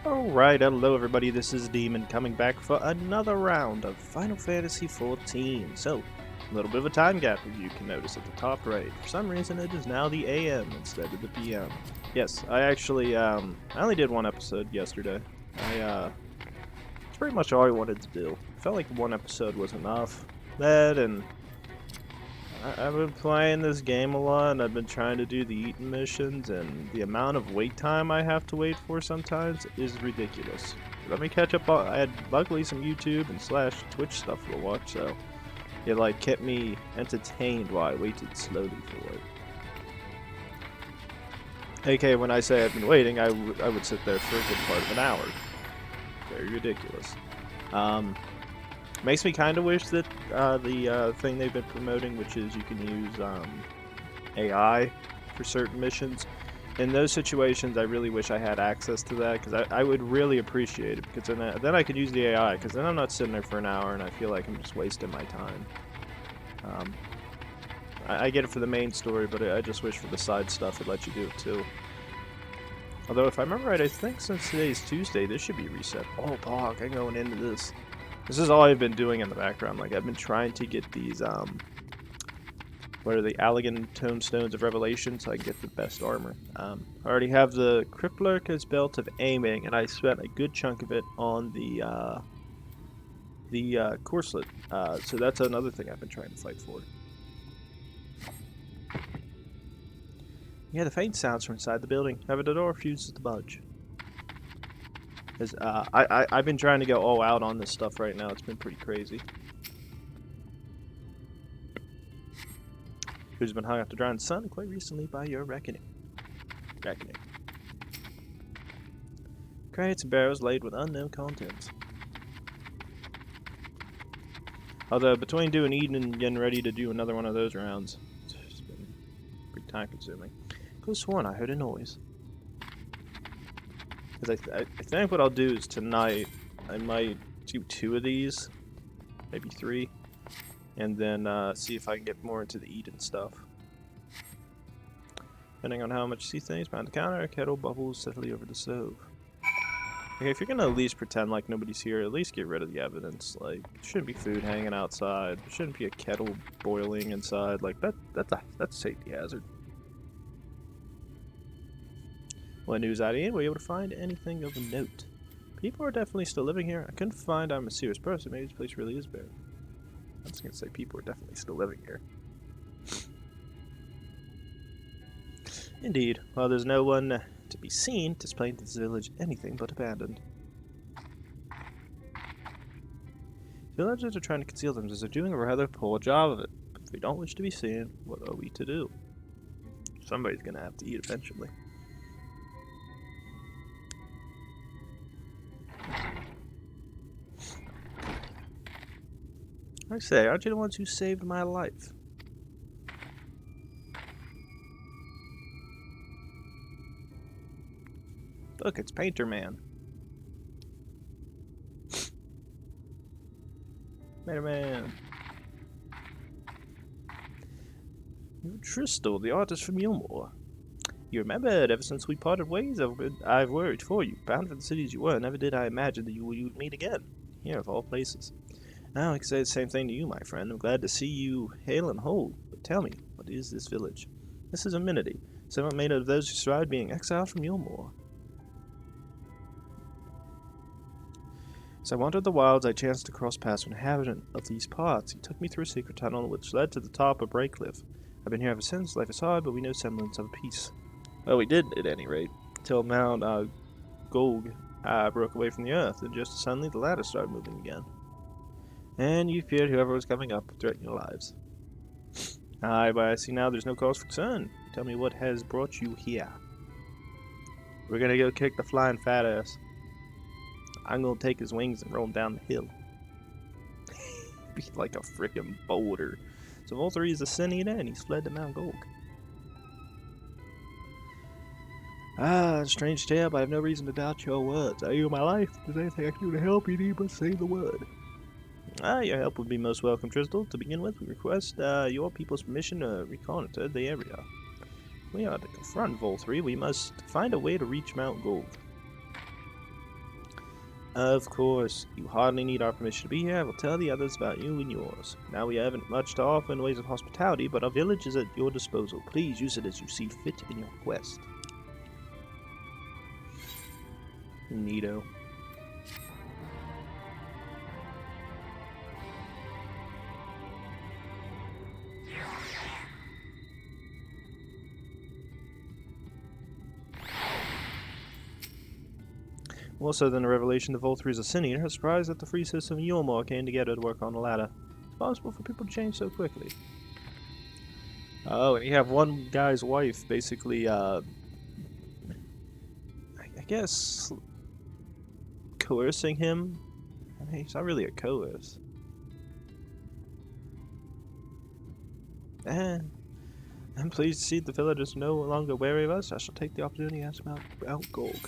Alright, hello everybody, this is Demon coming back for another round of Final Fantasy XIV. So, a little bit of a time gap, as you can notice at the top right. For some reason it is now the AM instead of the PM. Yes, I actually, I only did one episode yesterday. It's pretty much all I wanted to do. Felt like one episode was enough. That and I've been playing this game a lot, and I've been trying to do the Eaton missions, and the amount of wait time I have to wait for sometimes is ridiculous. Let me catch up on, I had luckily some YouTube and / Twitch stuff to watch, so it like kept me entertained while I waited slowly for it. AK, when I say I've been waiting, I would sit there for a good part of an hour. Very ridiculous. Makes me kind of wish that the thing they've been promoting, which is you can use AI for certain missions. In those situations, I really wish I had access to that, because I would really appreciate it, because then I could use the AI, because then I'm not sitting there for an hour and I feel like I'm just wasting my time. I get it for the main story, but I just wish for the side stuff it let you do it too. Although, if I remember right, I think since today's Tuesday, this should be reset. Oh, fuck, I'm going into this. This is all I've been doing in the background. Like, I've been trying to get these, what are the Allegan Tomestones of Revelation, so I can get the best armor. I already have the Crippler's Belt of Aiming, and I spent a good chunk of it on the Corselet. So that's another thing I've been trying to fight for. Yeah, the faint sounds from inside the building. However, the door refuses to budge. Because I've been trying to go all out on this stuff right now. It's been pretty crazy. Who's been hung out to dry in the sun quite recently by your reckoning. Crates and barrels laid with unknown contents. Although, between doing Eden and getting ready to do another one of those rounds, it's been pretty time consuming. I could have sworn I heard a noise. Because I think what I'll do is tonight, I might do 2 of these, maybe 3, and then see if I can get more into the Eden stuff. Depending on how much you see things behind the counter, a kettle bubbles steadily over the stove. Okay, if you're gonna at least pretend like nobody's here, at least get rid of the evidence. Like, there shouldn't be food hanging outside. There shouldn't be a kettle boiling inside. Like, that's a safety hazard. What news out in? Were you able to find anything of note? People are definitely still living here. I couldn't find I'm a serious person. Maybe this place really is bare. I'm just gonna say people are definitely still living here. Indeed. While there's no one to be seen, displaying this village anything but abandoned. Villagers are trying to conceal themselves. They're doing a rather poor job of it. But if we don't wish to be seen, what are we to do? Somebody's gonna have to eat eventually. I say, aren't you the ones who saved my life? Look, it's Painter Man. Painter Man. You're Tristel, the artist from Yilmore. You remembered, ever since we parted ways, I've worried for you. Bound for the cities you were, never did I imagine that you would meet again. Here, of all places. Now I can say the same thing to you, my friend. I'm glad to see you hale and whole. But tell me, what is this village? This is Amity, somewhat made of those who survived being exiled from Yilmore. As I wandered the wilds, I chanced to cross paths with an inhabitant of these parts. He took me through a secret tunnel which led to the top of Breakcliff. I've been here ever since. Life is hard, but we know semblance of peace. Well, we did, at any rate, till Mount Golg broke away from the earth, and just suddenly the ladder started moving again. And you feared whoever was coming up would threaten your lives. Aye, but I see now there's no cause for concern. Tell me what has brought you here. We're gonna go kick the flying fat ass. I'm gonna take his wings and roll him down the hill. Be like a frickin' boulder. So Vol3 is a sin eater, and he's fled to Mount Golg. Ah, strange tale, but I have no reason to doubt your words. I owe you my life. If there's anything I can do to help, you need but say the word. Ah, your help would be most welcome, Tristel. To begin with, we request your people's permission to reconnoiter the area. If we are to confront Vol3, we must find a way to reach Mount Golg. Of course. You hardly need our permission to be here. I will tell the others about you and yours. Now we haven't much to offer in ways of hospitality, but our village is at your disposal. Please use it as you see fit in your quest. Neato. More so than the revelation the Vol 3 is a Ascian, her surprise that the free system of Yulmore came together to work on the ladder. It's possible for people to change so quickly. Oh, and you have one guy's wife basically, I guess, coercing him. I mean, he's not really a coerce. I'm pleased to see the village is no longer wary of us. I shall take the opportunity to ask about Golg.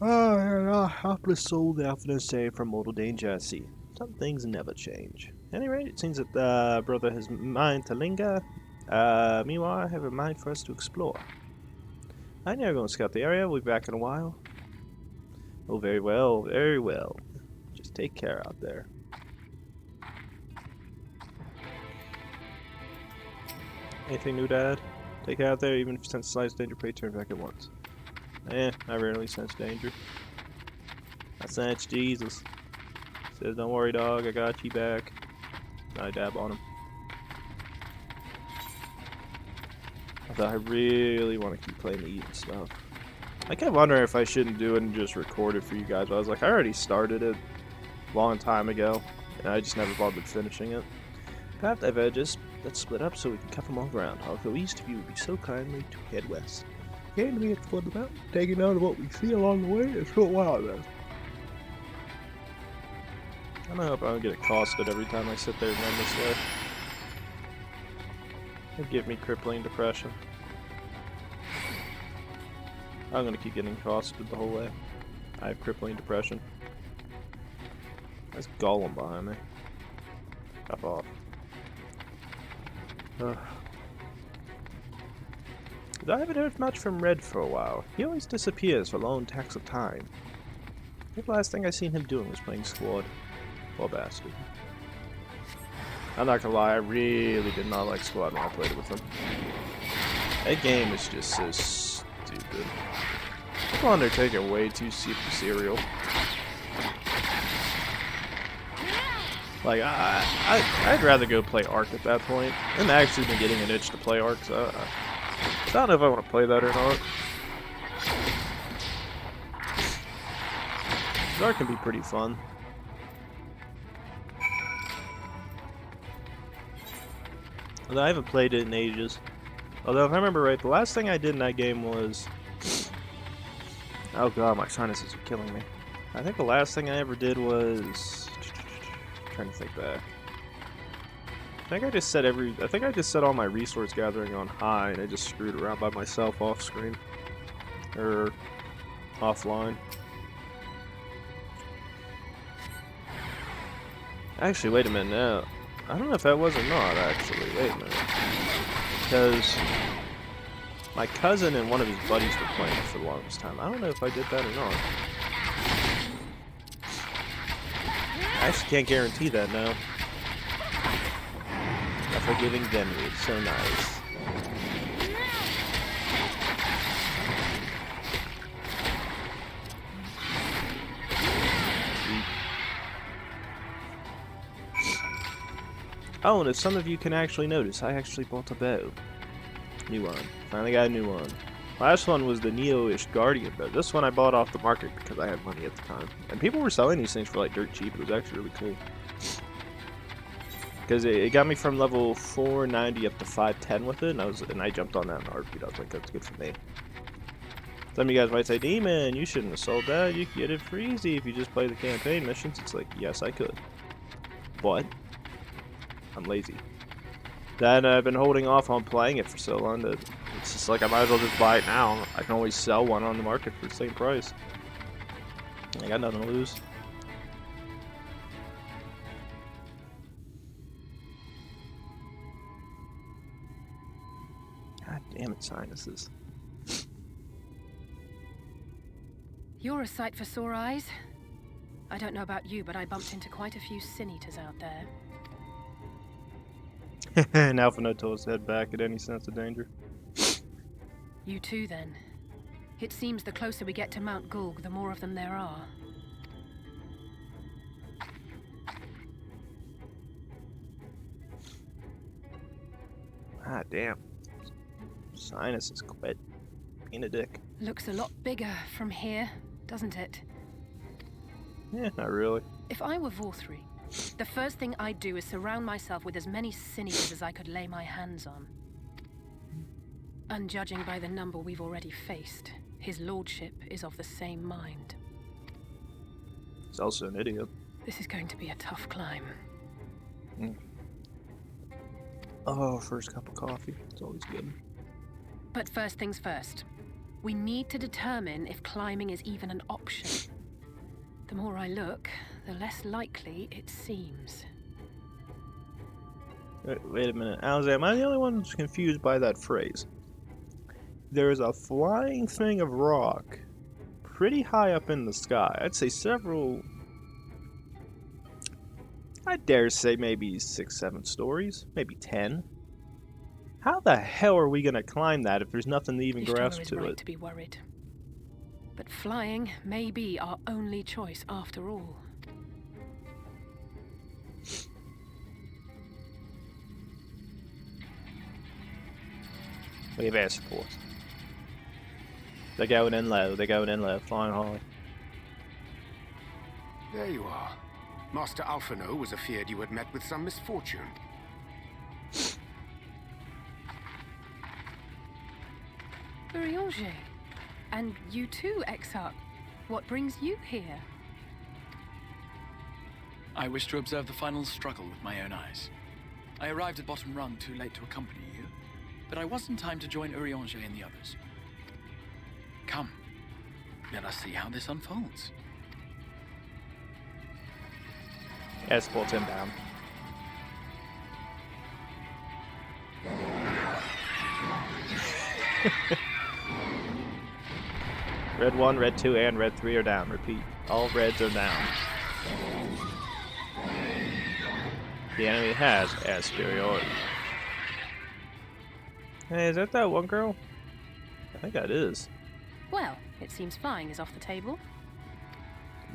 Oh, and our helpless soul therefore saved from mortal danger at sea. Some things never change. At any rate, it seems that the brother has mind to linger. Meanwhile, I have a mind for us to explore. I know we're going to scout the area. We'll be back in a while. Oh, very well, very well. Just take care out there. Anything new, Dad? Take care out there, even if you sense slight danger, pray turn back at once. I rarely sense danger. I sense Jesus. Says, don't worry, dog, I got you back. I dab on him. Although I really want to keep playing the eating stuff. I kept wondering if I shouldn't do it and just record it for you guys, but I was like, I already started it a long time ago, and I just never bothered finishing it. Perhaps let's split up so we can cover more ground. I'll go east if you would be so kindly to head west. Came to me at the foot of the mountain, taking note of what we see along the way. It's a short while then. I hope I don't get accosted every time I sit there and run this way. It'll give me crippling depression. I'm gonna keep getting accosted the whole way. I have crippling depression. There's Golem behind me. F off. I haven't heard much from Red for a while. He always disappears for long tacks of time. I think the last thing I seen him doing was playing Squad. Poor bastard. I'm not gonna lie, I really did not like Squad when I played it with him. That game is just so stupid. Come on, they're taking way too serial. Like, I'd rather go play Ark at that point. I'm actually been getting an itch to play Ark, so I don't know if I want to play that or not. Ark can be pretty fun. Although I haven't played it in ages. Although, if I remember right, the last thing I did in that game was... Oh god, my sinuses are killing me. I think the last thing I ever did was... I'm trying to think back. I think I just set all my resource gathering on high and I just screwed around by myself off screen. Or offline. Actually, wait a minute now. I don't know if that was or not, actually. Wait a minute. Because my cousin and one of his buddies were playing it for the longest time. I don't know if I did that or not. I actually can't guarantee that now. A forgiving Venry, so nice. Oh, and if some of you can actually notice, I actually bought a bow. New one. Finally got a new one. Last one was the Neo-ish Guardian bow. This one I bought off the market because I had money at the time. And people were selling these things for like dirt cheap. It was actually really cool. Because it got me from level 490 up to 510 with it, and I jumped on that in a heartbeat. I was like, that's good for me. Some of you guys might say, Demon, you shouldn't have sold that. You could get it for easy if you just play the campaign missions. It's like, yes, I could. But I'm lazy. Then I've been holding off on playing it for so long that it's just like I might as well just buy it now. I can always sell one on the market for the same price. I got nothing to lose. God damn it, sinuses. You're a sight for sore eyes. I don't know about you, but I bumped into quite a few sin eaters out there. And Alphinaud told us to head back at any sense of danger. You too, then. It seems the closer we get to Mount Gulg, the more of them there are. Ah, damn. Sinus is quit. Being a dick. Looks a lot bigger from here, doesn't it? Yeah, not really. If I were Vorthri, the first thing I'd do is surround myself with as many sin eaters as I could lay my hands on. And judging by the number we've already faced, his lordship is of the same mind. He's also an idiot. This is going to be a tough climb. Oh, first cup of coffee. It's always good. But first things first. We need to determine if climbing is even an option. The more I look, the less likely it seems. Wait a minute. Alzay, am I the only one who's confused by that phrase? There's a flying thing of rock pretty high up in the sky. I'd say several... I dare say maybe 6, 7 stories. Maybe 10. How the hell are we gonna climb that if there's nothing to even grasp to right it? To be worried. But flying may be our only choice after all. We have air support. They're going in low, flying high. There you are. Master Alphinaud was afeard you had met with some misfortune. Eorzean. And you too, Exarch. What brings you here? I wish to observe the final struggle with my own eyes. I arrived at Bottom Rung too late to accompany you, but I was in time to join Eorzean and the others. Come, let us see how this unfolds. Escort him down. Red 1, Red 2, and Red 3 are down. Repeat. All Reds are down. The enemy has air superiority. Hey, is that one girl? I think that is. Well, it seems flying is off the table.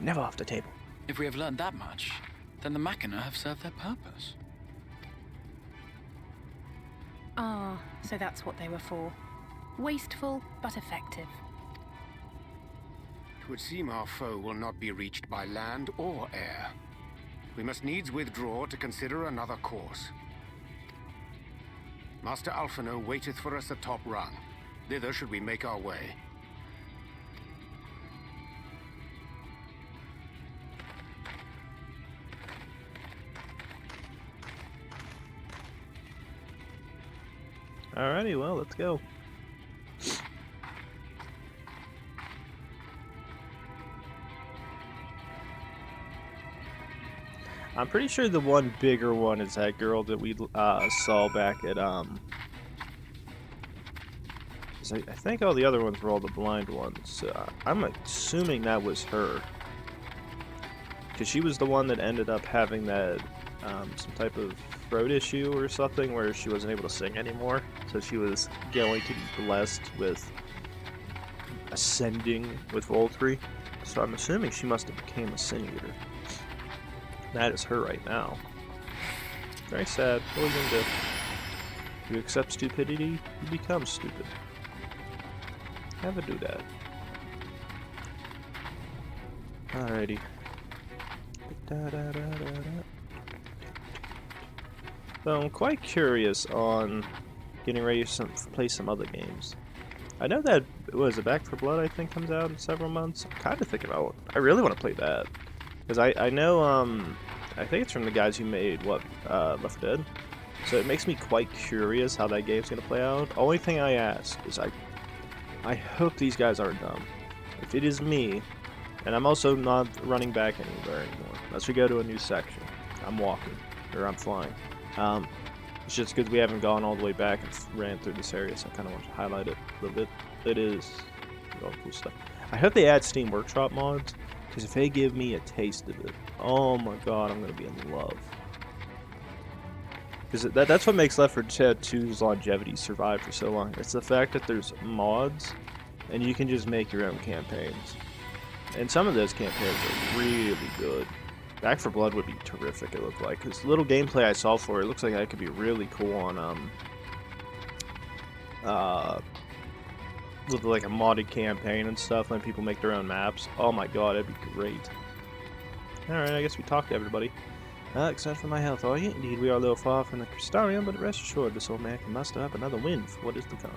Never off the table. If we have learned that much, then the Machina have served their purpose. Ah, so that's what they were for. Wasteful, but effective. It would seem our foe will not be reached by land or air. We must needs withdraw to consider another course. Master Alphinaud waiteth for us at Top Rung. Thither should we make our way. Alrighty, well, let's go. I'm pretty sure the one bigger one is that girl that we saw back at I think all the other ones were all the blind ones. I'm assuming that was her, because she was the one that ended up having that some type of throat issue or something where she wasn't able to sing anymore. So she was going to be blessed with ascending with Voltri. So I'm assuming she must have became a sin eater. That is her right now. Very sad. What are you gonna do? You accept stupidity, you become stupid. Never do that. Alrighty. So I'm quite curious on getting ready to play some other games. I know that, was it Back 4 Blood, I think, comes out in several months. I'm kind of thinking about, I really want to play that. Because I know, I think it's from the guys who made, Left 4 Dead. So it makes me quite curious how that game's going to play out. Only thing I ask is I hope these guys aren't dumb. If it is me, and I'm also not running back anywhere anymore, unless we go to a new section. I'm walking, or I'm flying. It's just because we haven't gone all the way back and ran through this area, so I kind of want to highlight it a little bit. It is all cool stuff. I hope they add Steam Workshop mods, because if they give me a taste of it, oh my god, I'm going to be in love. Because that's what makes Left 4 Dead 2's longevity survive for so long. It's the fact that there's mods, and you can just make your own campaigns. And some of those campaigns are really good. Back 4 Blood would be terrific, it looked like. Because little gameplay I saw for it looks like that could be really cool on, with like a modded campaign and stuff, when people make their own maps. Oh my god, that'd be great. Alright, I guess we talked to everybody. Except for my health, are you? Indeed, we are a little far from the Crystarium, but rest assured this old man can muster up another win for what is to come.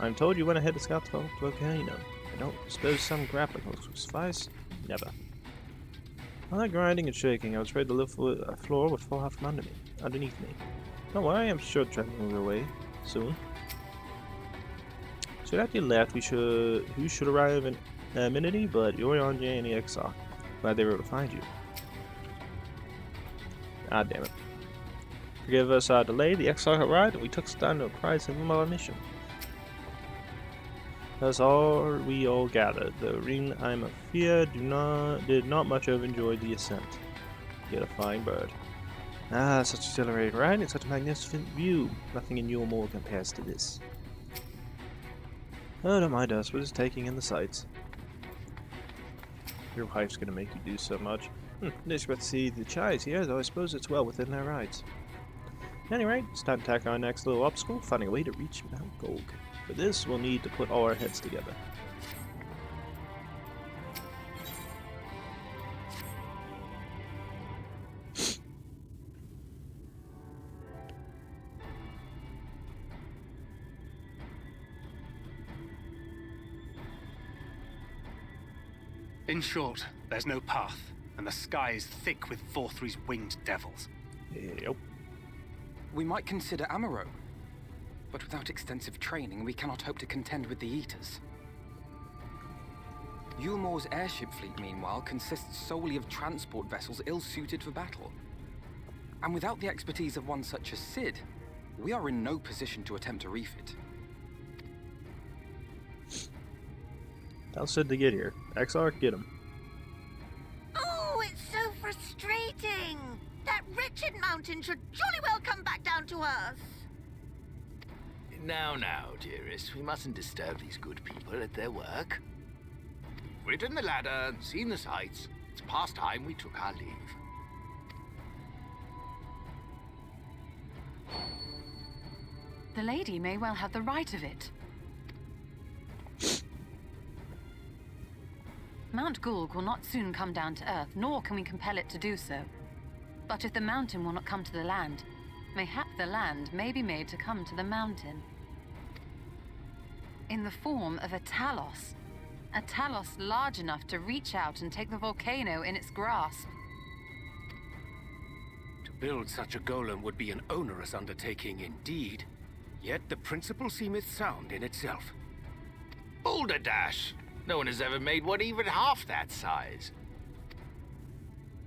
I'm told you went ahead to scout the volcano. I don't suppose some grappling hooks would suffice? Never. All that grinding and shaking, I was afraid the floor would fall out from underneath me. Don't worry, I'm sure traveling will away soon. So after you left, who should arrive in Amity but Eorzean and the Exarch. Glad they were able to find you. Ah, damn it. Forgive us our delay, the Exarch arrived and we took stand to apprise him of our mission. Thus we all gathered. The ring, I'm afeard, did not much of enjoy the ascent. Yet a fine bird. Ah, such exhilarating ride and such a magnificent view. Nothing in Yulmore compares to this. Oh, don't mind us, we're just taking in the sights. Your wife's gonna make you do so much. Nice to see the Chais here, though I suppose it's well within their rights. Anyway, it's time to tackle our next little obstacle, finding a way to reach Mount Golg. For this, we'll need to put all our heads together. In short, there's no path, and the sky is thick with Vorthri's winged devils. Yep. We might consider Amaro, but without extensive training, we cannot hope to contend with the Eaters. Yulmore's airship fleet, meanwhile, consists solely of transport vessels ill-suited for battle. And without the expertise of one such as Sid, we are in no position to attempt a refit. Tell Sid to get here. Exarch, get him. Oh, it's so frustrating! That wretched mountain should jolly well come back down to us! Now, dearest, we mustn't disturb these good people at their work. We've ridden the ladder and seen the sights. It's past time we took our leave. The lady may well have the right of it. Mount Golg will not soon come down to Earth, nor can we compel it to do so. But if the mountain will not come to the land, mayhap the land may be made to come to the mountain. In the form of a Talos. A Talos large enough to reach out and take the volcano in its grasp. To build such a golem would be an onerous undertaking indeed, yet the principle seemeth sound in itself. Boulder Dash! No one has ever made one even half that size.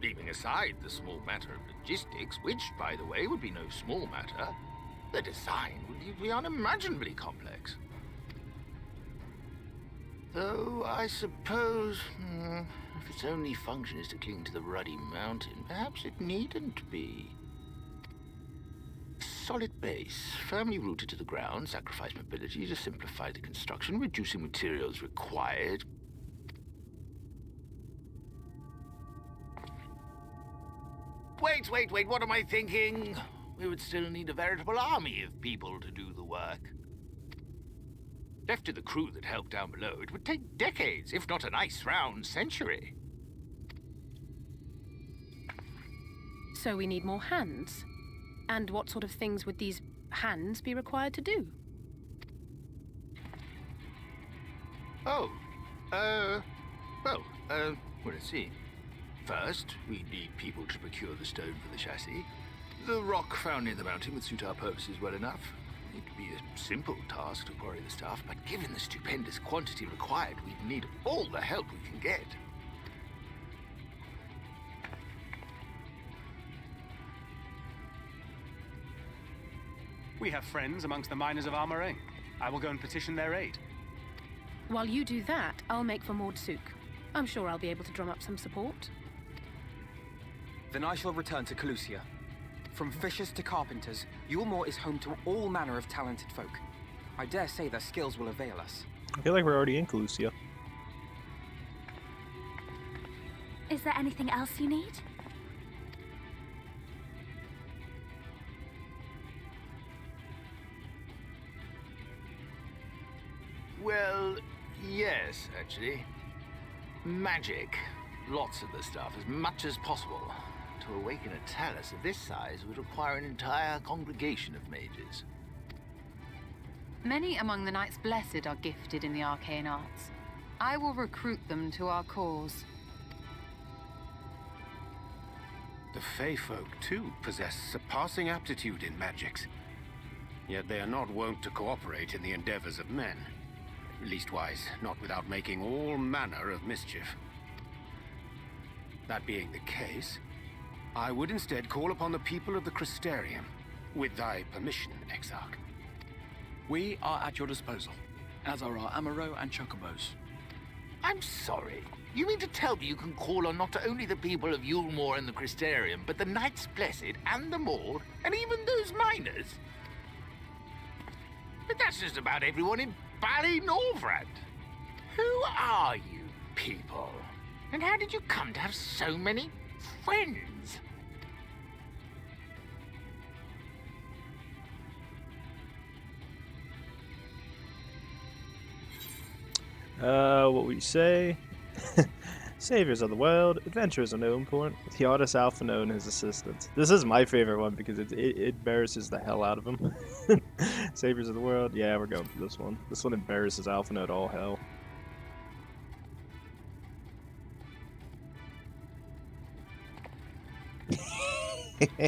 Leaving aside the small matter of logistics, which, by the way, would be no small matter, the design would be unimaginably complex. Though, I suppose, if its only function is to cling to the ruddy mountain, perhaps it needn't be. Solid base, firmly rooted to the ground, sacrifice mobility to simplify the construction, reducing materials required. Wait, what am I thinking? We would still need a veritable army of people to do the work. Left to the crew that helped down below, it would take decades, if not a nice round century. So we need more hands. And what sort of things would these hands be required to do? Let's see. First, we need people to procure the stone for the chassis. The rock found near the mountain would suit our purposes well enough. It'd be a simple task to quarry the stuff, but given the stupendous quantity required, we'd need all the help we can get. We have friends amongst the miners of Armoring. I will go and petition their aid. While you do that, I'll make for Mordsuk. I'm sure I'll be able to drum up some support. Then I shall return to Calusia. From fishers to carpenters, Yulmore is home to all manner of talented folk. I dare say their skills will avail us. I feel like we're already in Calusia. Is there anything else you need? Well, yes, actually. Magic. Lots of the stuff, as much as possible. To awaken a talus of this size would require an entire congregation of mages. Many among the Knights Blessed are gifted in the arcane arts. I will recruit them to our cause. The Fey folk, too, possess surpassing aptitude in magics. Yet they are not wont to cooperate in the endeavors of men. Leastwise, not without making all manner of mischief. That being the case, I would instead call upon the people of the Crystarium, with thy permission, Exarch. We are at your disposal, as are our Amaro and Chocobos. I'm sorry. You mean to tell me you can call on not only the people of Yulmore and the Crystarium, but the Knights Blessed and the Maud, and even those miners? But that's just about everyone in Ballynorvrand. Who are you people? And how did you come to have so many friends? What we say? Saviors of the world, adventurers are no important, with the artist Alphino and his assistants. This is my favorite one because it embarrasses the hell out of him. Saviors of the world, yeah, we're going for this one. This one embarrasses Alphino to all hell.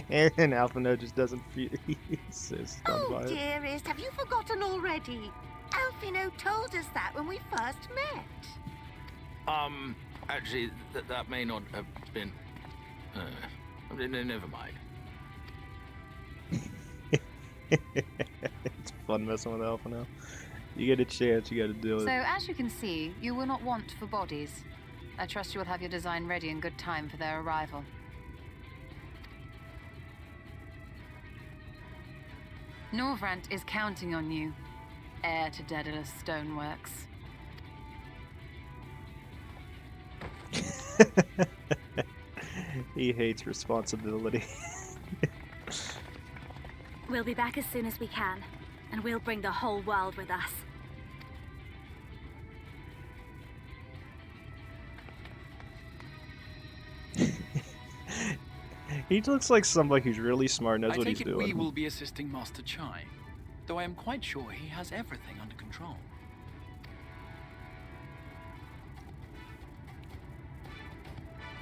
And Alphino just doesn't feel he's so stunned by it. Dearest, have you forgotten already? Alphino told us that when we first met. Actually, that may not have been... never mind. It's fun messing with Alphino. You get a chance, you gotta do it. So, as you can see, you will not want for bodies. I trust you will have your design ready in good time for their arrival. Norvrant is counting on you, heir to Daedalus Stoneworks. He hates responsibility. We'll be back as soon as we can, and we'll bring the whole world with us. He looks like somebody who's really smart, knows I what he's take it doing. we will be assisting Master Chai, though I am quite sure he has everything under control.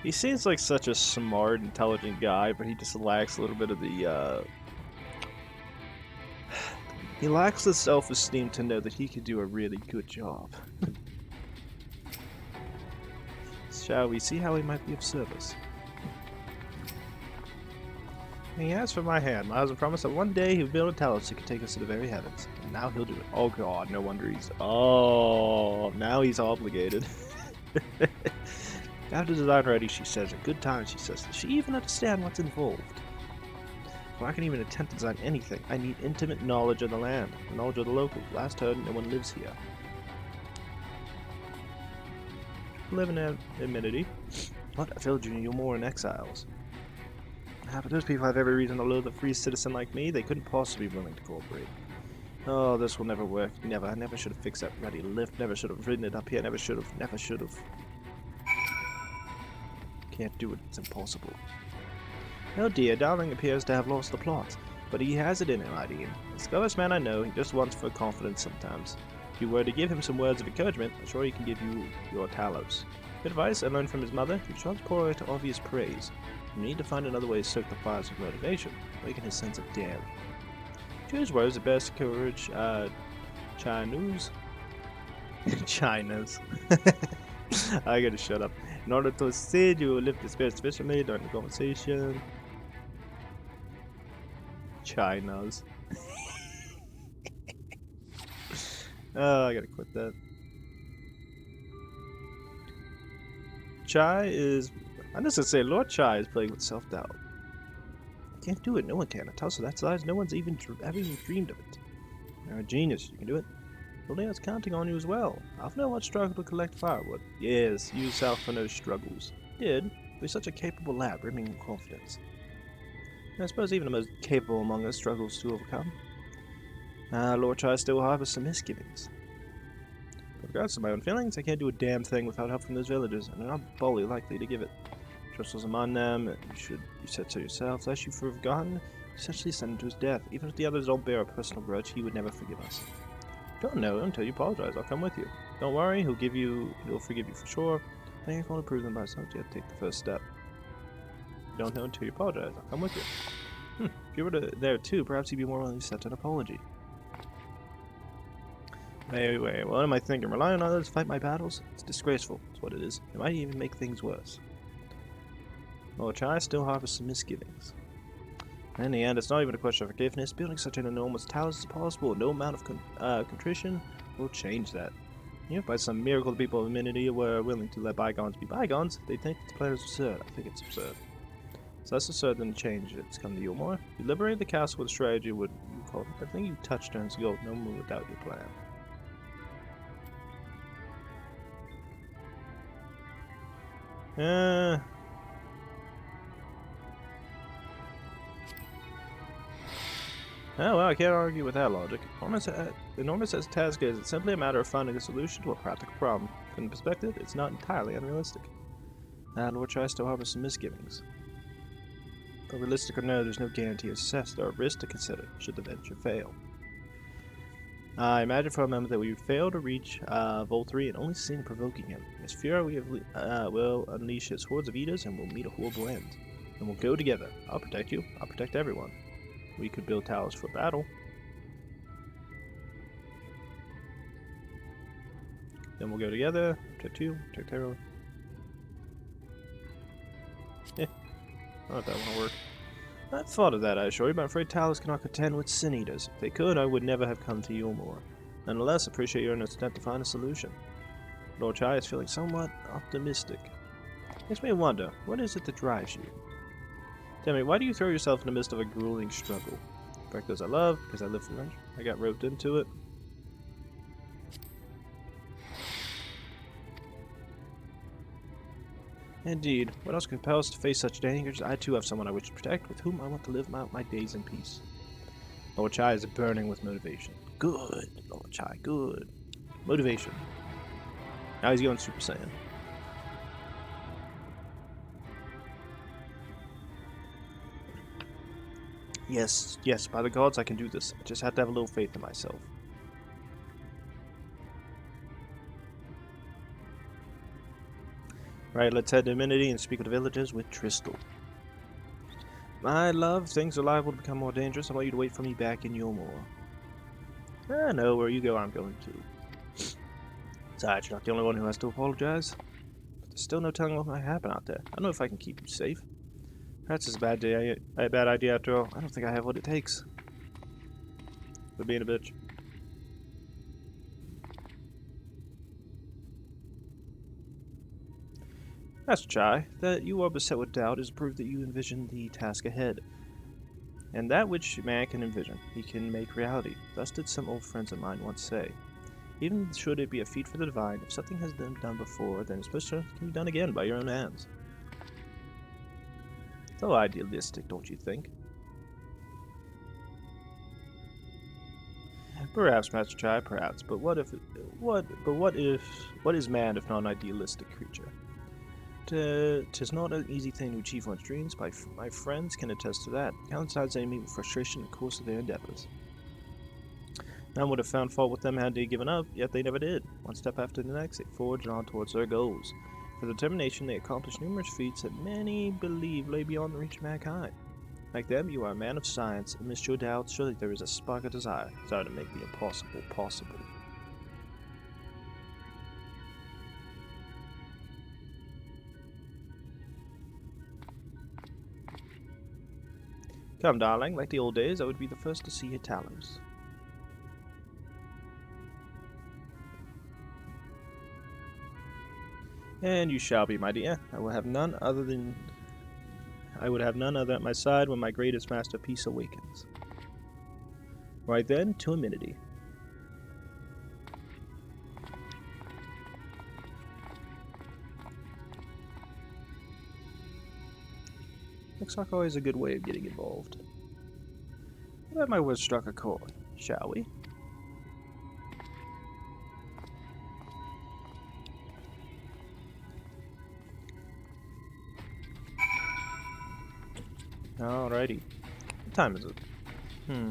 He seems like such a smart, intelligent guy, but he just lacks a little bit of the, he lacks the self-esteem to know that he could do a really good job. Shall we see how he might be of service? He asked for my hand. My husband promised that one day he would build a talus that could take us to the very heavens. And now he'll do it. Oh god, no wonder he's... Oh, now he's obligated. Got the design ready, she says. A good time, she says. Does she even understand what's involved? Before I can even attempt to design anything, I need intimate knowledge of the land. Knowledge of the locals. Last heard, no one lives here. Live in Amity. What? I failed you more in exiles. But those people have every reason to loathe a free citizen like me. They couldn't possibly be willing to cooperate. Oh, this will never work. Never. I never should have fixed that bloody lift. Never should have ridden it up here. Never should have. Never should have. Can't do it. It's impossible. Oh dear, Darling appears to have lost the plot. But he has it in him, Hydaelyn. The cleverest man I know. He just wants for confidence sometimes. If you were to give him some words of encouragement, I'm sure he can give you your talos. Good advice I learned from his mother. He tries to pour out obvious praise. You need to find another way to stoke the fires of motivation, awaken his sense of daring. Choose words that best encourage, Chinese? China's. I gotta shut up. In order to succeed, you will lift the spirits sufficiently during the conversation. China's. Oh, I gotta quit that. Chai is... I'm just gonna say Lord Chai is playing with self-doubt. Can't do it, no one can. A tussle that size, no one's ever even dreamed of it. You're a genius, you can do it. Leo's counting on you as well. Alpha once struggled to collect firewood. Yes, use Alpha struggles. Did, with such a capable lad, brimming with confidence. And I suppose even the most capable among us struggles to overcome. Lord Chai still harbors some misgivings. With regards to my own feelings, I can't do a damn thing without help from those villagers, and I'm not bully likely to give it. Trust was among them, you said so yourself, lest you have forgotten, essentially sent him to his death. Even if the others don't bear a personal grudge, he would never forgive us. Don't know until you apologize, I'll come with you. Don't worry, he'll forgive you for sure. I think if you want to prove them by something, you have to take the first step. You don't know until you apologize, I'll come with you. If you were there too, perhaps he'd be more willing to accept an apology. Wait, what am I thinking? Relying on others to fight my battles? It's disgraceful, that's what it is. It might even make things worse. Lord Chai still harbors some misgivings. In the end, it's not even a question of forgiveness. Building such an enormous tower is possible. No amount of contrition will change that. If by some miracle the people of Amity were willing to let bygones be bygones, they think the plan is absurd. I think it's absurd. It's less absurd than the change that's come to Eorzeea. You liberate the castle with a strategy would you call it. I think you touch turns go no more without your plan. Oh, well, I can't argue with that logic. Enormous as a task is, it's simply a matter of finding a solution to a practical problem. From the perspective, it's not entirely unrealistic. Lord Chai still harbors some misgivings. But realistic or no, there's no guarantee of success. There are risks to consider, should the venture fail. I imagine for a moment that we would fail to reach Vol 3 and only seem provoking him. His fury will unleash his hordes of eaters and we'll meet a horrible end. And we'll go together. I'll protect you. I'll protect everyone. We could build towers for battle. Then we'll go together, protect you, protect everyone. I don't know if that won't work. I thought of that, I assure you, but I'm afraid towers cannot contend with sin eaters. If they could, I would never have come to Eorzeea. Nonetheless, appreciate your earnest attempt to find a solution. Lord Chai is feeling somewhat optimistic. Makes me wonder, what is it that drives you? Tell me, why do you throw yourself in the midst of a grueling struggle? Because I love, because I live for revenge. I got roped into it. Indeed, what else could compel us to face such dangers? I too have someone I wish to protect, with whom I want to live out my days in peace. Lord Chai is burning with motivation. Good, Lord Chai, good. Motivation. Now he's going Super Saiyan. Yes, by the gods I can do this. I just have to have a little faith in myself. Right, let's head to Amity and speak with the villagers with Tristal. My love, things are liable to become more dangerous. I want you to wait for me back in Eorzeea. I know, where you go, I'm going to. Besides, you're not the only one who has to apologize. But there's still no telling what might happen out there. I don't know if I can keep you safe. Perhaps it's a bad idea after all. I don't think I have what it takes. For being a bitch. Master Chai, that you are beset with doubt is proof that you envision the task ahead. And that which man can envision, he can make reality. Thus did some old friends of mine once say. Even should it be a feat for the divine, if something has been done before, then it's supposed to be done again by your own hands. So idealistic, don't you think? Perhaps, Master Chai, perhaps. But what is man if not an idealistic creature? 'Tis not an easy thing to achieve one's dreams. My friends can attest to that. Countless times they meet with frustration in the course of their endeavors. None would have found fault with them had they given up, yet they never did. One step after the next, they forged on towards their goals. For determination, they accomplished numerous feats that many believe lay beyond the reach of mankind. Like them, you are a man of science. Amidst your doubts, surely there is a spark of desire to make the impossible possible. Come, darling, like the old days, I would be the first to see your talents. And you shall be, my dear. I would have none other at my side when my greatest masterpiece awakens. Right then, to Amity. Looks like always a good way of getting involved. That might have struck a chord, shall we? Alrighty. What time is it?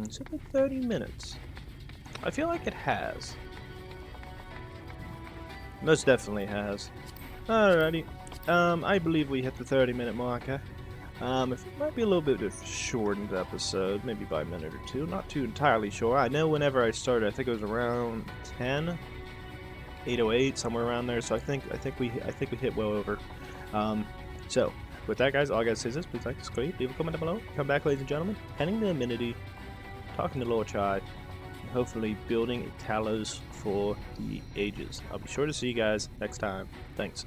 It's about 30 minutes. I feel like it has. Most definitely has. Alrighty. I believe we hit the 30-minute marker. It might be a little bit of a shortened episode, maybe by a minute or two. Not too entirely sure. I know whenever I started, I think it was around 10, 8:08, somewhere around there. So I think we hit well over. So with that, guys, all I gotta say is this: please like, subscribe, leave a comment down below. Come back, ladies and gentlemen. Heading to Amity, talking to Lord Chai, and hopefully building Talos for the ages. I'll be sure to see you guys next time. Thanks.